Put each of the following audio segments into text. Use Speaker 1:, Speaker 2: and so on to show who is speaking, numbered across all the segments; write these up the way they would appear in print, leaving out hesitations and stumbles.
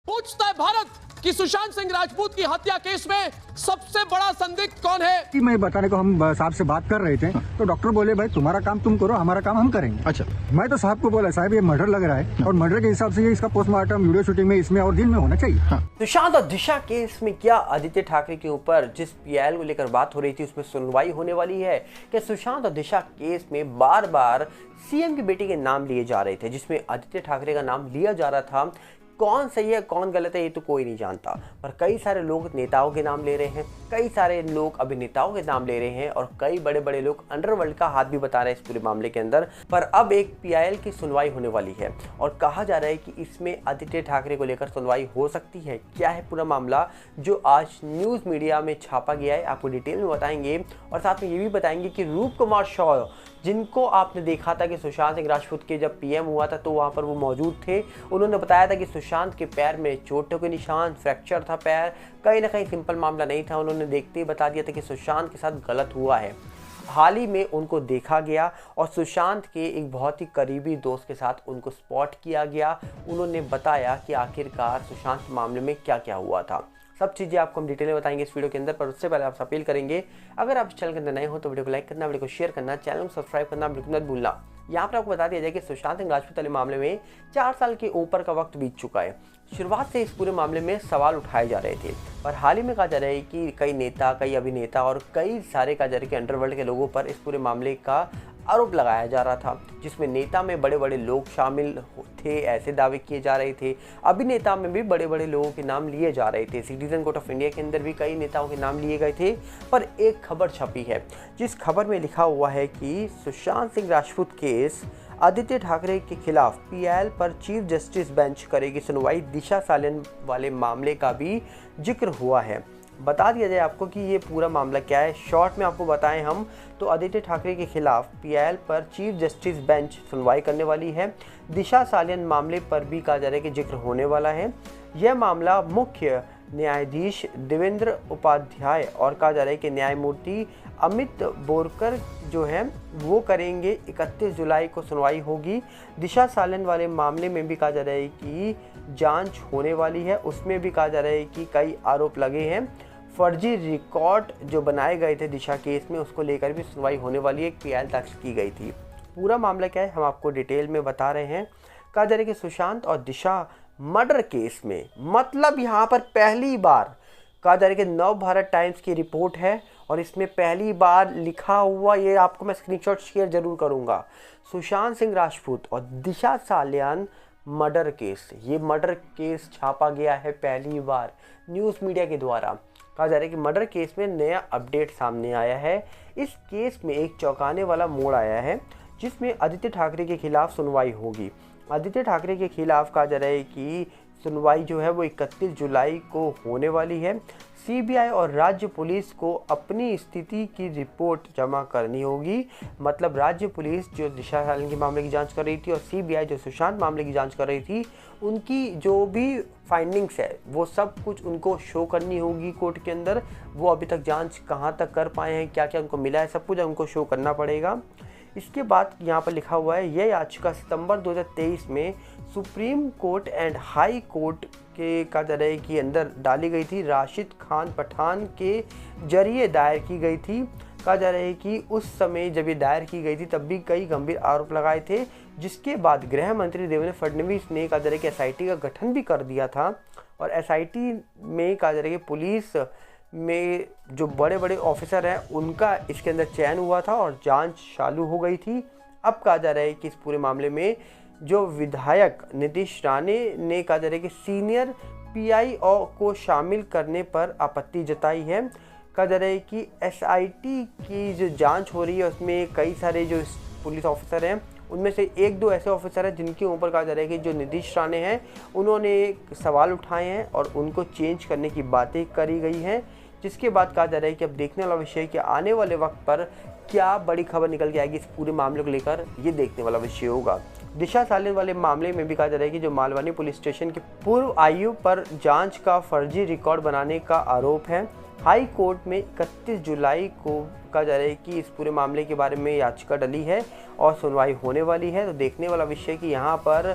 Speaker 1: पूछता है भारत कि सुशांत सिंह राजपूत की हत्या केस में सबसे बड़ा संदिग्ध कौन है।
Speaker 2: कि मैं बताने को हम साहब से बात कर रहे थे तो डॉक्टर बोले भाई तुम्हारा काम तुम करो, हमारा काम हम करेंगे।
Speaker 3: अच्छा,
Speaker 2: मैं तो साहब को बोला साहब ये मर्डर लग रहा है और मर्डर के हिसाब से ये इसका पोस्टमार्टम वीडियो शूटिंग में इसमें और दिन में होना चाहिए।
Speaker 4: सुशांत और दिशा केस में क्या आदित्य ठाकरे के ऊपर जिस पीआईएल को लेकर बात हो रही थी उसमें सुनवाई होने वाली है कि सुशांत और दिशा केस में बार बार सीएम की बेटी के नाम लिए जा रहे थे, जिसमें आदित्य ठाकरे का नाम लिया जा रहा था। कौन सही है कौन गलत है ये तो कोई नहीं जानता, पर कई सारे लोग नेताओं के नाम ले रहे हैं, कई सारे लोग अभिनेताओं के नाम ले रहे हैं और कई बड़े बड़े लोग अंडरवर्ल्ड का हाथ भी बता रहे हैं इस पूरे मामले के अंदर। पर अब एक पीआईएल की सुनवाई होने वाली है और कहा जा रहा है कि इसमें आदित्य ठाकरे को लेकर सुनवाई हो सकती है। क्या है पूरा मामला जो आज न्यूज़ मीडिया में छापा गया है, आपको डिटेल में बताएंगे और साथ में ये भी बताएंगे कि रूप कुमार शॉ, जिनको आपने देखा था कि सुशांत सिंह राजपूत के जब पीएम हुआ था तो वहाँ पर वो मौजूद थे, उन्होंने बताया था कि सुशांत के पैर में चोटों के निशान, फ्रैक्चर था पैर, कहीं ना कहीं सिंपल मामला नहीं था। उन्होंने देखते ही बता दिया था कि सुशांत के साथ गलत हुआ है। हाल ही में उनको देखा गया और सुशांत के एक बहुत ही करीबी दोस्त के साथ उनको स्पॉट किया गया। उन्होंने बताया कि आखिरकार सुशांत के मामले में क्या क्या हुआ था। सब चीज़ें आपको हम डिटेल में बताएंगे इस वीडियो के अंदर, पर उससे पहले आपसे अपील करेंगे अगर आप चैनल के अंदर नए हो तो वीडियो को लाइक करना, वीडियो को शेयर करना, चैनल को सब्सक्राइब करना बिल्कुल मत भूलना। यहाँ पर आपको बता दिया जाए कि सुशांत सिंह राजपूत वाले मामले में 4 साल के ऊपर का वक्त बीत चुका है। शुरुआत से इस पूरे मामले में सवाल उठाए जा रहे थे और हाल ही में कहा जा रहा है कि कई नेता, कई अभिनेता और कई सारे कहा जा रहा है कि अंडरवर्ल्ड के लोगों पर इस पूरे मामले का आरोप लगाया जा रहा था, जिसमें नेता में बड़े बड़े लोग शामिल थे, ऐसे दावे किए जा रहे थे। अभिनेता में भी बड़े बड़े लोगों के नाम लिए जा रहे थे। सिटीजन कोर्ट ऑफ इंडिया के अंदर भी कई नेताओं के नाम लिए गए थे। पर एक खबर छपी है जिस खबर में लिखा हुआ है कि सुशांत सिंह राजपूत केस आदित्य ठाकरे के खिलाफ पीआईएल पर चीफ जस्टिस बेंच करेगी सुनवाई, दिशा सालियान वाले मामले का भी जिक्र हुआ है। बता दिया जाए आपको कि ये पूरा मामला क्या है, शॉर्ट में आपको बताएं हम तो आदित्य ठाकरे के खिलाफ पीआईएल पर चीफ जस्टिस बेंच सुनवाई करने वाली है। दिशा सालियान मामले पर भी कहा जा रहा है कि जिक्र होने वाला है। यह मामला मुख्य न्यायाधीश देवेंद्र उपाध्याय और कहा जा रहा है कि न्यायमूर्ति अमित बोरकर जो है वो करेंगे। 31 जुलाई को सुनवाई होगी। दिशा सालियान वाले मामले में भी कहा जा रहा है कि जांच होने वाली है। उसमें भी कहा जा रहा है कि कई आरोप लगे हैं, फर्जी रिकॉर्ड जो बनाए गए थे दिशा केस में उसको लेकर भी सुनवाई होने वाली है। पीआईएल दाखिल की गई थी। पूरा मामला क्या है हम आपको डिटेल में बता रहे हैं। कहा जा रहा है कि सुशांत और दिशा मर्डर केस में मतलब यहाँ पर पहली बार कहा जा रहा है कि नव भारत टाइम्स की रिपोर्ट है और इसमें पहली बार लिखा हुआ, ये आपको मैं स्क्रीनशॉट शेयर जरूर करूँगा, सुशांत सिंह राजपूत और दिशा सालियान मर्डर केस, ये मर्डर केस छापा गया है पहली बार न्यूज़ मीडिया के द्वारा। कहा जा रहा है कि मर्डर केस में नया अपडेट सामने आया है। इस केस में एक चौंकाने वाला मोड़ आया है जिसमें आदित्य ठाकरे के खिलाफ सुनवाई होगी। आदित्य ठाकरे के खिलाफ कहा जा रहा है कि सुनवाई जो है वो 31 जुलाई को होने वाली है। सीबीआई और राज्य पुलिस को अपनी स्थिति की रिपोर्ट जमा करनी होगी। मतलब राज्य पुलिस जो दिशा सालियान के मामले की जांच कर रही थी और सीबीआई जो सुशांत मामले की जांच कर रही थी, उनकी जो भी फाइंडिंग्स है वो सब कुछ उनको शो करनी होगी कोर्ट के अंदर। वो अभी तक जांच कहाँ तक कर पाए हैं, क्या क्या उनको मिला है, सब कुछ उनको शो करना पड़ेगा। इसके बाद यहाँ पर लिखा हुआ है यह याचिका सितंबर 2023 में supreme court and high court के कहा जा रहा है कि अंदर डाली गई थी। राशिद खान पठान के जरिए दायर की गई थी। कहा जा रहा है कि उस समय जब ये दायर की गई थी तब भी कई गंभीर आरोप लगाए थे, जिसके बाद गृह मंत्री देवेंद्र फडणवीस ने कहा जा रहा है कि एसआईटी का गठन भी कर दिया था और एसआईटी में कहा जा रहा है कि पुलिस में जो बड़े बड़े ऑफिसर हैं उनका इसके अंदर चयन हुआ था और जांच चालू हो गई थी। अब कहा जा रहा है कि इस पूरे मामले में जो विधायक नीतीश राणे ने कहा जा रहा है कि सीनियर पीआई को शामिल करने पर आपत्ति जताई है। कहा जा रहा है कि एसआईटी की जो जांच हो रही है उसमें कई सारे जो पुलिस ऑफिसर हैं उनमें से 1-2 ऐसे ऑफिसर हैं जिनके ऊपर कहा जा रहा है कि जो नीतीश राणे हैं उन्होंने सवाल उठाए हैं और उनको चेंज करने की बातें करी गई हैं। जिसके बाद कहा जा रहा है कि अब देखने वाला विषय है कि आने वाले वक्त पर क्या बड़ी खबर निकल के आएगी इस पूरे मामले को लेकर, ये देखने वाला विषय होगा। दिशा सालियान वाले मामले में भी कहा जा रहा है कि जो मालवानी पुलिस स्टेशन के पूर्व आयु पर जांच का फर्जी रिकॉर्ड बनाने का आरोप है। हाई कोर्ट में 31 जुलाई को कहा जा रहा है कि इस पूरे मामले के बारे में याचिका डली है और सुनवाई होने वाली है। तो देखने वाला विषय कि यहाँ पर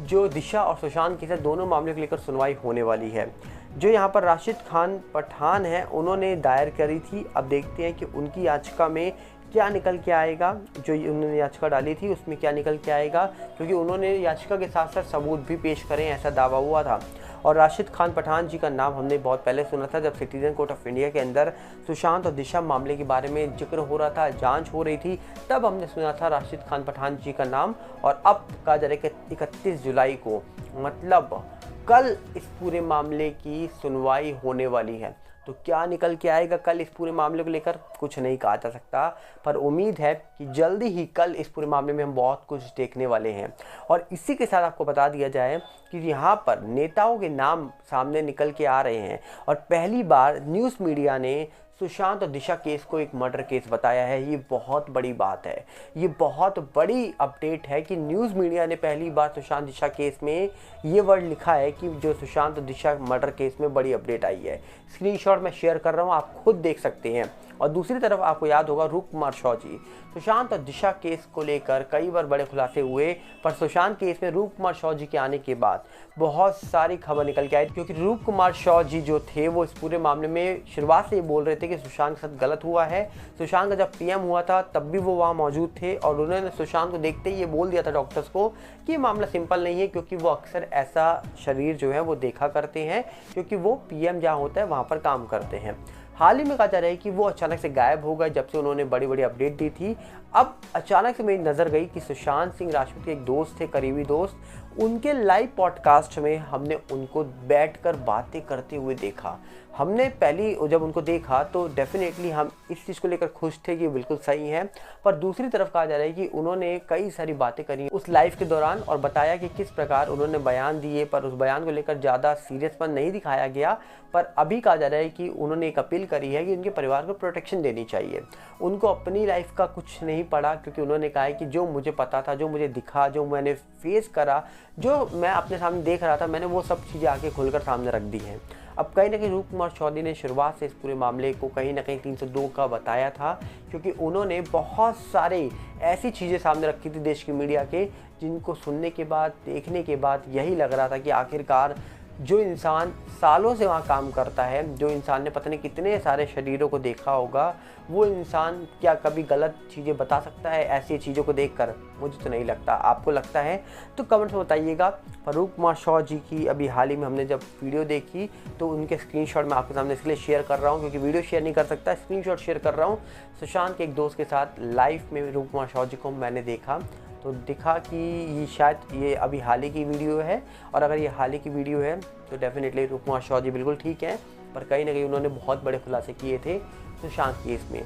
Speaker 4: जो दिशा और सुशांत केस है, दोनों मामले को लेकर सुनवाई होने वाली है। जो यहाँ पर राशिद खान पठान है, उन्होंने दायर करी थी। अब देखते हैं कि उनकी याचिका में क्या निकल के आएगा। जो उन्होंने याचिका डाली थी उसमें क्या निकल के आएगा, क्योंकि उन्होंने याचिका के साथ साथ सबूत भी पेश करें, ऐसा दावा हुआ था। और राशिद खान पठान जी का नाम हमने बहुत पहले सुना था, जब सिटीजन कोर्ट ऑफ इंडिया के अंदर सुशांत और दिशा मामले के बारे में जिक्र हो रहा था, जांच हो रही थी, तब हमने सुना था राशिद खान पठान जी का नाम। और अब कहा जा रहा है कि 31 जुलाई को, मतलब कल, इस पूरे मामले की सुनवाई होने वाली है। तो क्या निकल के आएगा कल इस पूरे मामले को लेकर, कुछ नहीं कहा जा सकता, पर उम्मीद है कि जल्दी ही कल इस पूरे मामले में हम बहुत कुछ देखने वाले हैं। और इसी के साथ आपको बता दिया जाए कि यहाँ पर नेताओं के नाम सामने निकल के आ रहे हैं और पहली बार न्यूज़ मीडिया ने सुशांत और दिशा केस को एक मर्डर केस बताया है। ये बहुत बड़ी बात है, ये बहुत बड़ी अपडेट है कि न्यूज़ मीडिया ने पहली बार सुशांत दिशा केस में ये वर्ड लिखा है कि जो सुशांत और दिशा मर्डर केस में बड़ी अपडेट आई है। स्क्रीनशॉट मैं शेयर कर रहा हूँ, आप खुद देख सकते हैं। और दूसरी तरफ आपको याद होगा रूप कुमार शॉ जी, सुशांत और दिशा केस को लेकर कई बार बड़े खुलासे हुए, पर सुशांत केस में रूप कुमार शॉ जी के आने के बाद बहुत सारी खबर निकल के आई, क्योंकि रूप कुमार शॉ जी जो थे वो इस पूरे मामले में शुरुआत से ये बोल रहे थे कि सुशांत के साथ गलत हुआ है। सुशांत का जब पीएम हुआ था तब भी वो वहाँ मौजूद थे और उन्होंने सुशांत को देखते ही ये बोल दिया था डॉक्टर्स को कि ये मामला सिंपल नहीं है, क्योंकि वो अक्सर ऐसा शरीर जो है वो देखा करते हैं, क्योंकि वो पीएम जहाँ होता है वहाँ पर काम करते हैं। हाल ही में कहा जा रहा है कि वो अचानक से गायब हो गए जब से उन्होंने बड़ी बड़ी अपडेट दी थी। अब अचानक से मेरी नज़र गई कि सुशांत सिंह राजपूत के एक दोस्त थे, करीबी दोस्त, उनके लाइव पॉडकास्ट में हमने उनको बैठकर बातें करते हुए देखा। हमने पहली जब उनको देखा तो डेफिनेटली हम इस चीज़ को लेकर खुश थे कि बिल्कुल सही है, पर दूसरी तरफ कहा जा रहा है कि उन्होंने कई सारी बातें करी उस लाइव के दौरान और बताया कि किस प्रकार उन्होंने बयान दिए, पर उस बयान को लेकर ज़्यादा सीरियसपन नहीं दिखाया गया। पर अभी कहा जा रहा है कि उन्होंने एक अपील करी है कि उनके परिवार को प्रोटेक्शन देनी चाहिए। उनको अपनी लाइफ का कुछ नहीं पड़ा, क्योंकि उन्होंने कहा है कि जो मुझे पता था, जो मुझे दिखा, जो मैंने फेस करा, जो मैं अपने सामने देख रहा था, मैंने वो सब चीज़ें आके खोलकर सामने रख दी हैं। अब कहीं ना कहीं रूप कुमार चौधरी ने शुरुआत से इस पूरे मामले को कहीं ना कहीं 302 का बताया था, क्योंकि उन्होंने बहुत सारे ऐसी चीज़ें सामने रखी थी देश की मीडिया के, जिनको सुनने के बाद, देखने के बाद यही लग रहा था कि आखिरकार जो इंसान सालों से वहाँ काम करता है, जो इंसान ने पता नहीं कितने सारे शरीरों को देखा होगा, वो इंसान क्या कभी गलत चीज़ें बता सकता है ऐसी चीज़ों को देखकर? मुझे तो नहीं लगता। आपको लगता है तो कमेंट में बताइएगा। रूप कुमार शॉ जी की अभी हाल ही में हमने जब वीडियो देखी तो उनके स्क्रीनशॉट मैं आपके सामने इसलिए शेयर कर रहा हूँ क्योंकि वीडियो शेयर नहीं कर सकता, स्क्रीनशॉट शेयर कर रहा हूँ। सुशांत के एक दोस्त के साथ लाइव में रूप कुमार शॉ जी को मैंने देखा तो दिखा कि ये शायद ये अभी हाल ही की वीडियो है, और अगर ये हाल ही की वीडियो है तो डेफिनेटली रूप कुमार शॉ जी बिल्कुल ठीक है, पर कहीं ना कहीं उन्होंने बहुत बड़े खुलासे किए थे सुशांत केस में।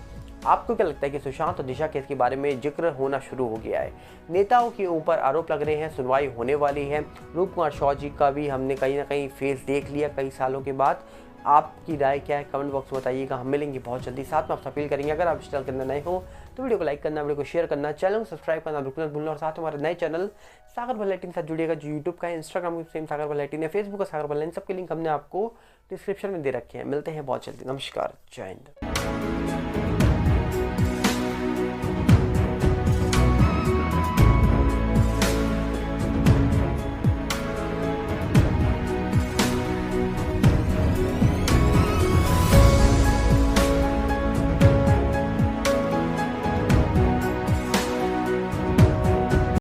Speaker 4: आपको क्या लगता है कि सुशांत और दिशा केस के बारे में जिक्र होना शुरू हो गया है? नेताओं के ऊपर आरोप लग रहे हैं, सुनवाई होने वाली है। रूप कुमार शॉ जी का भी हमने कहीं ना कहीं फेस देख लिया कई सालों के बाद। आपकी राय क्या है कमेंट बॉक्स में बताइएगा। हम मिलेंगे बहुत जल्दी। साथ में आपसे अपील करेंगे, अगर आप इस चैनल के अंदर नए हो तो वीडियो को लाइक करना, वीडियो को शेयर करना, चैनल को सब्सक्राइब करना बिल्कुल मत भूलना, और साथ हमारे नए चैनल सागर भल्ला के साथ जुड़िएगा, जो यूट्यूब का है, इंस्टाग्राम का सेम सागर भल्ला है, फेसबुक का सागर भल्ला, इन सबके लिंक हमने आपको डिस्क्रिप्शन में दे रखे हैं। मिलते हैं बहुत जल्दी। नमस्कार, जय हिंद।